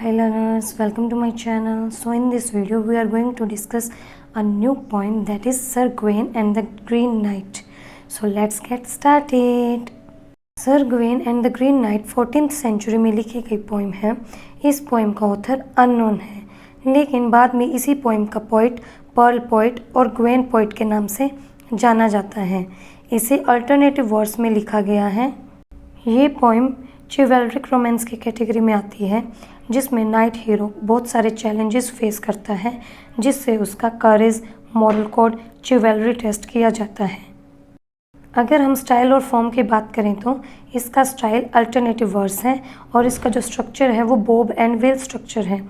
Hi learners, welcome to my channel. So in this video we are going to discuss a new poem, that is Sir Gawain and the Green Knight. So let's get started. Sir Gawain and the Green Knight 14th century में लिखी गई poem है। इस poem का author unknown है, लेकिन बाद में इसी पोइम का पोइट पर्ल पोइट और ग्वेन पोइट के नाम से जाना जाता है। इसे अल्टरनेटिव वर्स में लिखा गया है। ये पोइम चिवलरिक रोमांस की कैटेगरी में आती है, जिसमें नाइट हीरो बहुत सारे चैलेंजेस फेस करता है, जिससे उसका करेज, मॉरल कोड, चिवलरी टेस्ट किया जाता है। अगर हम स्टाइल और फॉर्म की बात करें तो इसका स्टाइल अल्टरनेटिव वर्स है और इसका जो स्ट्रक्चर है वो बॉब एंड वेल स्ट्रक्चर है।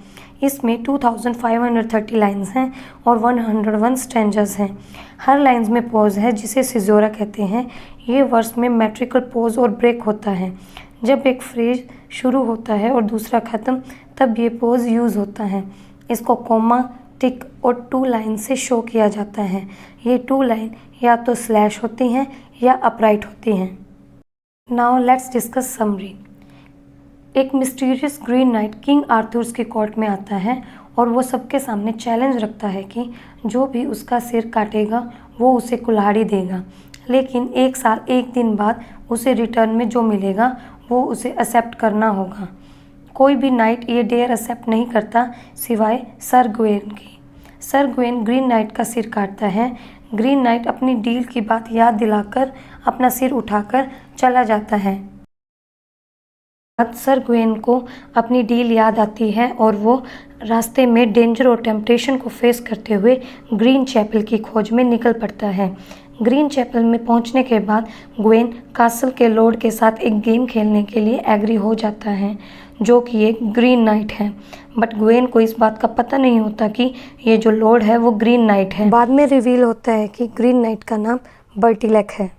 इसमें 2530 लाइन्स हैं और 101 स्टैंजास हैं। हर लाइन्स में पॉज है, जिसे सिजोरा कहते हैं। ये वर्स में मेट्रिकल पॉज और ब्रेक होता है। जब एक फ्रेज शुरू होता है और दूसरा ख़त्म, तब ये पॉज यूज़ होता है। इसको कॉमा, टिक और 2 लाइन से शो किया जाता है। ये 2 लाइन या तो स्लैश होती हैं या अपराइट होती हैं। Now let's discuss summary. एक mysterious green night king Arthur's की कोर्ट में आता है और वो सबके सामने चैलेंज रखता है कि जो भी उसका सिर काटेगा वो उसे कुल्हाड़ी देगा, लेकिन 1 साल 1 दिन बाद उसे रिटर्न में जो मिलेगा वो उसे एक्सेप्ट करना होगा। कोई भी नाइट ये डेयर एक्सेप्ट नहीं करता सिवाय सर ग्वेन की। सर ग्वेन ग्रीन नाइट का सिर काटता है। ग्रीन नाइट अपनी डील की बात याद दिलाकर अपना सिर उठाकर चला जाता है। सर ग्वेन को अपनी डील याद आती है और वो रास्ते में डेंजर और टेम्पटेशन को फेस करते हुए ग्रीन चैपल की खोज में निकल पड़ता है। ग्रीन चैपल में पहुंचने के बाद ग्वेन कासल के लॉर्ड के साथ एक गेम खेलने के लिए एग्री हो जाता है, जो कि एक ग्रीन नाइट है। बट ग्वेन को इस बात का पता नहीं होता कि ये जो लॉर्ड है वो ग्रीन नाइट है। बाद में रिवील होता है कि ग्रीन नाइट का नाम बर्टिलैक है।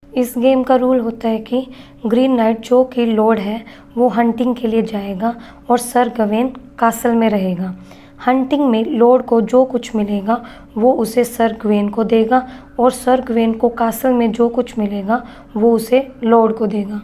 इस गेम का रूल होता है कि ग्रीन नाइट जो कि लॉर्ड है वो हंटिंग के लिए जाएगा और सर गवेन कासल में रहेगा। हंटिंग में लॉर्ड को जो कुछ मिलेगा वो उसे सर ग्वेन को देगा और सर ग्वेन को कासल में जो कुछ मिलेगा वो उसे लॉर्ड को देगा।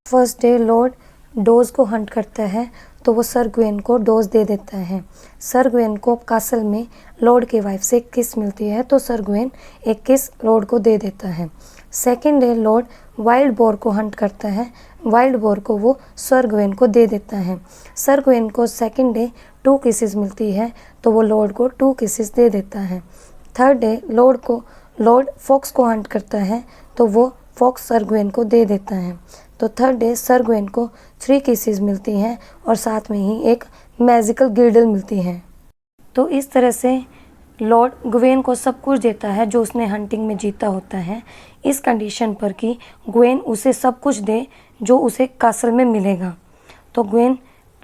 फर्स्ट डे लॉर्ड डोज को हंट करता है तो वो सर ग्वेन को डोज दे देता है। सर ग्वेन को कासल में लॉर्ड की वाइफ से एक किस मिलती है तो सर ग्वेन एक किस लॉर्ड को दे देता है। Second day Lord wild boar को हंट करता है। वाइल्ड बोर को वो सर ग्वेन को दे देता है। सर ग्वेन को सेकेंड डे 2 किसेस मिलती है तो वो लॉर्ड को 2 किसेस दे देता है। थर्ड डे लॉर्ड फॉक्स को हंट करता है तो वो फॉक्स सर ग्वेन को दे देता है। तो थर्ड डे सर ग्वेन को 3 किसेस मिलती हैं और साथ में ही एक मैजिकल गिल्डल मिलती है। तो इस तरह से लॉर्ड ग्वेन को सब कुछ देता है जो उसने हंटिंग में जीता होता है, इस कंडीशन पर कि ग्वेन उसे सब कुछ दे जो उसे कासल में मिलेगा। तो ग्वेन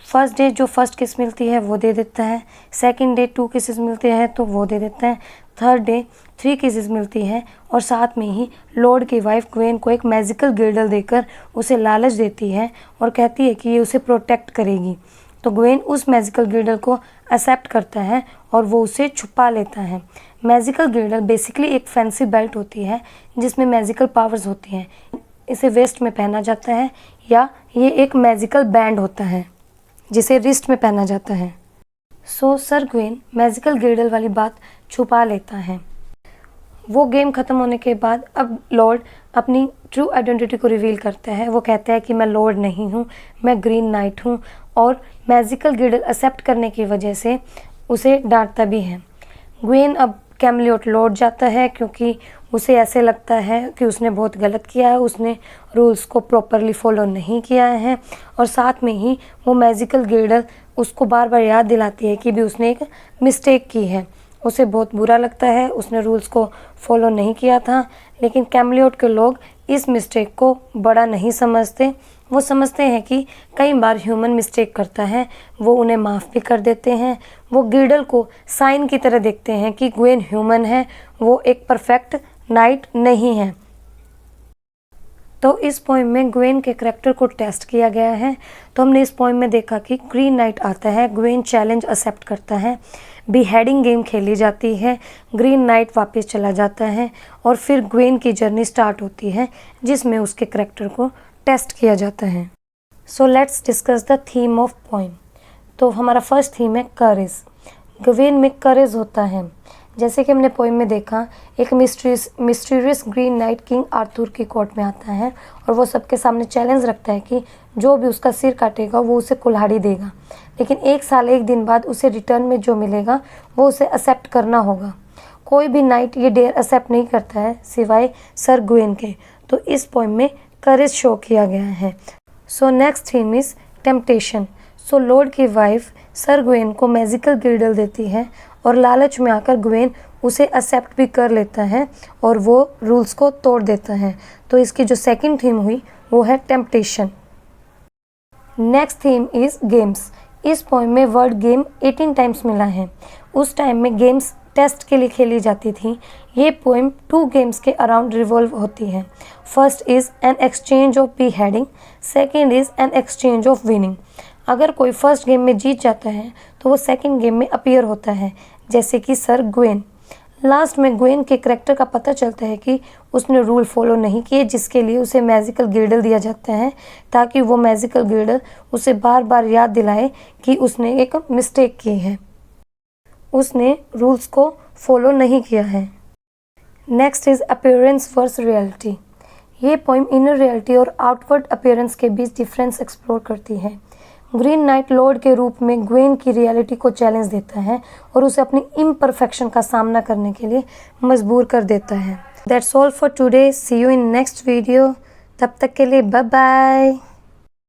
फर्स्ट डे जो फर्स्ट किस मिलती है वो दे देता है। सेकंड डे 2 किसेस मिलते हैं तो वो दे देता है। थर्ड डे 3 किसेस मिलती है और साथ में ही लॉर्ड की वाइफ ग्वेन को एक मैजिकल गिल्डल देकर उसे लालच देती है और कहती है कि ये उसे प्रोटेक्ट करेगी। तो ग्वेन उस मैजिकल गिल्डल को एक्सेप्ट करता है और वो उसे छुपा लेता है। मैजिकल गिल्डल बेसिकली एक फैंसी बेल्ट होती है जिसमें मैजिकल पावर्स होती हैं। इसे वेस्ट में पहना जाता है या ये एक मैजिकल बैंड होता है जिसे रिस्ट में पहना जाता है। सो सर ग्वेन मैजिकल गिल्डल वाली बात छुपा लेता है। वो गेम ख़त्म होने के बाद अब लॉर्ड अपनी ट्रू आइडेंटिटी को रिवील करता है। वो कहता है कि मैं लॉर्ड नहीं हूँ, मैं ग्रीन नाइट हूँ, और मैजिकल गिल्डल एक्सेप्ट करने की वजह से उसे डांटता भी है। ग्वेन अब कैमलियोट लौट जाता है क्योंकि उसे ऐसे लगता है कि उसने बहुत गलत किया है, उसने रूल्स को प्रॉपरली फॉलो नहीं किया है, और साथ में ही वो मैजिकल गिल्डल उसको बार बार याद दिलाती है कि भी उसने एक मिस्टेक की है। उसे बहुत बुरा लगता है, उसने रूल्स को फॉलो नहीं किया था, लेकिन कैमलियोट के लोग इस मिस्टेक को बड़ा नहीं समझते। वो समझते हैं कि कई बार ह्यूमन मिस्टेक करता है, वो उन्हें माफ़ भी कर देते हैं। वो गिल्डल को साइन की तरह देखते हैं कि ग्वेन ह्यूमन है, वो एक परफेक्ट नाइट नहीं है। तो इस पोइम में ग्वेन के करैक्टर को टेस्ट किया गया है। तो हमने इस पोइम में देखा कि ग्रीन नाइट आता है, ग्वेन चैलेंज एक्सेप्ट करता है, बीहेडिंग गेम खेली जाती है, ग्रीन नाइट वापस चला जाता है और फिर ग्वेन की जर्नी स्टार्ट होती है जिसमें उसके करैक्टर को टेस्ट किया जाता है। So let's discuss the theme of poem. तो हमारा फर्स्ट थीम है करेज। ग्वेन में करेज होता है। जैसे कि हमने पोएम में देखा, एक mysterious green night king Arthur की कोर्ट में आता है और वो सबके सामने चैलेंज रखता है कि जो भी उसका सिर काटेगा वो उसे कुल्हाड़ी देगा, लेकिन 1 साल 1 दिन बाद उसे रिटर्न में जो मिलेगा वो उसे एक्सेप्ट करना होगा। कोई भी नाइट ये डेयर एक्सेप्ट नहीं करता है सिवाय सर ग्वेन के। तो इस पोएम में करेज शो किया गया है। So next theme is temptation. So Lord की वाइफ सर ग्वेन को मैजिकल गिर्डल देती है और लालच में आकर ग्वेन उसे एक्सेप्ट भी कर लेता है और वो रूल्स को तोड़ देता है। तो इसकी जो सेकंड थीम हुई वो है temptation. Next theme is games. इस पोएम में वर्ड गेम 18 टाइम्स मिला है। उस टाइम में गेम्स टेस्ट के लिए खेली जाती थी। ये पोएम 2 गेम्स के अराउंड रिवॉल्व होती है। First is an exchange of B heading, second is an exchange of winning. अगर कोई फर्स्ट गेम में जीत जाता है तो वो सेकेंड गेम में अपीयर होता है, जैसे कि सर ग्वेन। लास्ट में ग्वेन के करैक्टर का पता चलता है कि उसने रूल फॉलो नहीं किए, जिसके लिए उसे मैजिकल गिर्डल दिया जाता है ताकि वो मैजिकल गिर्डल उसे बार बार याद दिलाए कि उसने एक मिस्टेक की है, उसने रूल्स को फॉलो नहीं किया है। Next is appearance versus reality. ये पोएम इनर रियलिटी और आउटवर्ड अपीयरेंस के बीच डिफरेंस एक्सप्लोर करती है। ग्रीन नाइट लॉर्ड के रूप में ग्वेन की रियलिटी को चैलेंज देता है और उसे अपनी इम्परफेक्शन का सामना करने के लिए मजबूर कर देता है। That's all for today. See you in next video. तब तक के लिए बाय बाय।